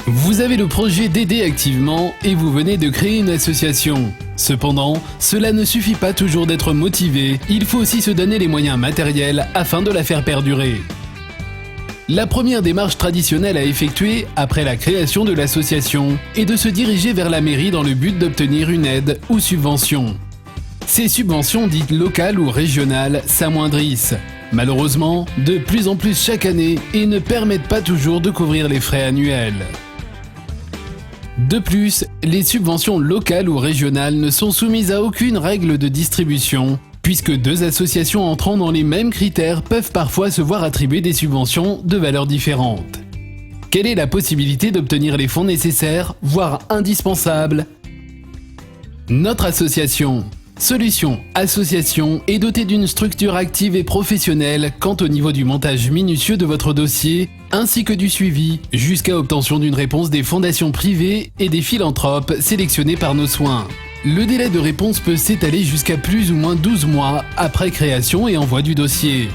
Vous avez le projet d'aider activement et vous venez de créer une association. Cependant, cela ne suffit pas toujours d'être motivé, il faut aussi se donner les moyens matériels afin de la faire perdurer. La première démarche traditionnelle à effectuer après la création de l'association est de se diriger vers la mairie dans le but d'obtenir une aide ou subvention. Ces subventions dites locales ou régionales s'amoindrissent, malheureusement, de plus en plus chaque année et ne permettent pas toujours de couvrir les frais annuels. De plus, les subventions locales ou régionales ne sont soumises à aucune règle de distribution, puisque deux associations entrant dans les mêmes critères peuvent parfois se voir attribuer des subventions de valeurs différentes. Quelle est la possibilité d'obtenir les fonds nécessaires, voire indispensables? Notre association, Solutions Association, est dotée d'une structure active et professionnelle quant au niveau du montage minutieux de votre dossier, ainsi que du suivi, jusqu'à obtention d'une réponse des fondations privées et des philanthropes sélectionnés par nos soins. Le délai de réponse peut s'étaler jusqu'à plus ou moins 12 mois après création et envoi du dossier.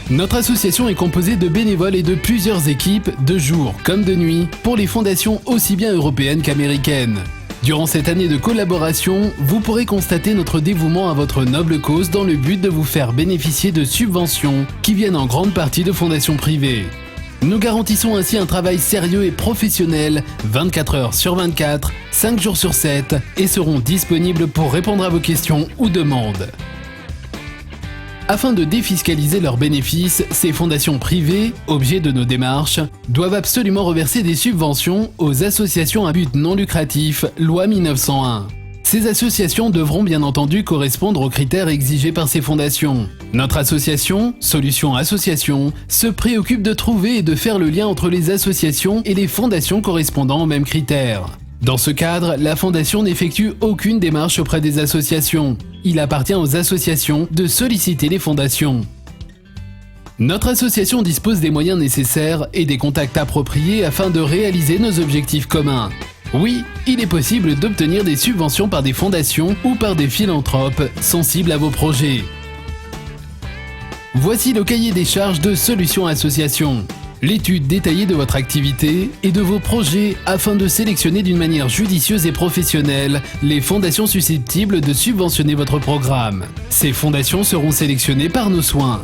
Notre association est composée de bénévoles et de plusieurs équipes, de jour comme de nuit, pour les fondations aussi bien européennes qu'américaines. Durant cette année de collaboration, vous pourrez constater notre dévouement à votre noble cause dans le but de vous faire bénéficier de subventions qui viennent en grande partie de fondations privées. Nous garantissons ainsi un travail sérieux et professionnel 24 heures sur 24, 5 jours sur 7 et seront disponibles pour répondre à vos questions ou demandes. Afin de défiscaliser leurs bénéfices, ces fondations privées, objet de nos démarches, doivent absolument reverser des subventions aux associations à but non lucratif, loi 1901. Ces associations devront bien entendu correspondre aux critères exigés par ces fondations. Notre association, Solutions Association, se préoccupe de trouver et de faire le lien entre les associations et les fondations correspondant aux mêmes critères. Dans ce cadre, la fondation n'effectue aucune démarche auprès des associations. Il appartient aux associations de solliciter les fondations. Notre association dispose des moyens nécessaires et des contacts appropriés afin de réaliser nos objectifs communs. Oui, il est possible d'obtenir des subventions par des fondations ou par des philanthropes sensibles à vos projets. Voici le cahier des charges de Solutions Association. L'étude détaillée de votre activité et de vos projets afin de sélectionner d'une manière judicieuse et professionnelle les fondations susceptibles de subventionner votre programme. Ces fondations seront sélectionnées par nos soins.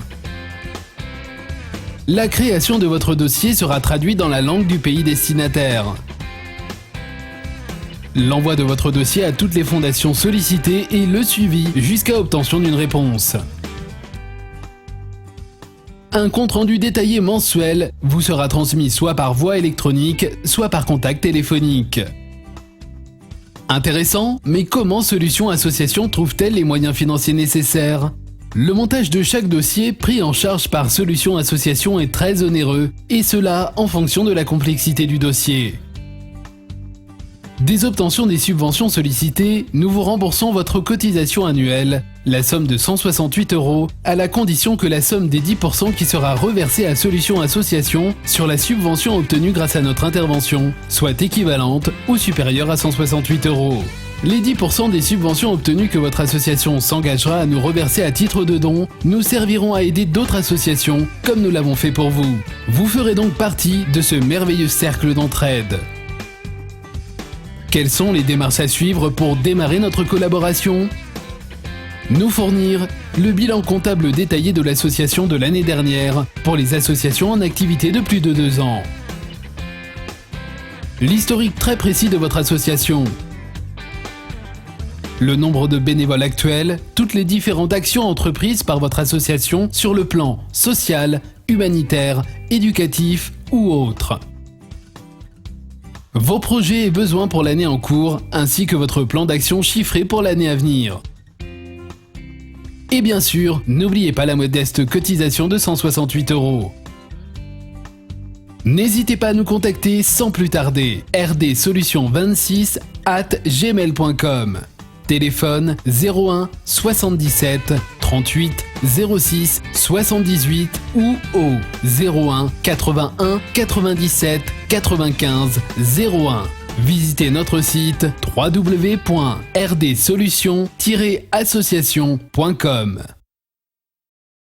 La création de votre dossier sera traduite dans la langue du pays destinataire. L'envoi de votre dossier à toutes les fondations sollicitées et le suivi jusqu'à obtention d'une réponse. Un compte-rendu détaillé mensuel vous sera transmis soit par voie électronique, soit par contact téléphonique. Intéressant, mais comment Solutions Association trouve-t-elle les moyens financiers nécessaires? Le montage de chaque dossier pris en charge par Solutions Association est très onéreux, et cela en fonction de la complexité du dossier. Dès obtention des subventions sollicitées, nous vous remboursons votre cotisation annuelle, la somme de 168 €, à la condition que la somme des 10% qui sera reversée à Solutions Association sur la subvention obtenue grâce à notre intervention soit équivalente ou supérieure à 168 €. Les 10% des subventions obtenues que votre association s'engagera à nous reverser à titre de don nous serviront à aider d'autres associations comme nous l'avons fait pour vous. Vous ferez donc partie de ce merveilleux cercle d'entraide. Quelles sont les démarches à suivre pour démarrer notre collaboration? Nous fournir le bilan comptable détaillé de l'association de l'année dernière pour les associations en activité de plus de 2 ans. L'historique très précis de votre association. Le nombre de bénévoles actuels, toutes les différentes actions entreprises par votre association sur le plan social, humanitaire, éducatif ou autre. Vos projets et besoins pour l'année en cours, ainsi que votre plan d'action chiffré pour l'année à venir. Et bien sûr, n'oubliez pas la modeste cotisation de 168 €. N'hésitez pas à nous contacter sans plus tarder. rdsolutions26@gmail.com. Téléphone 01 77 38 06 78 ou au 01 81 97 95 01. Visitez notre site www.rdsolutions-association.com.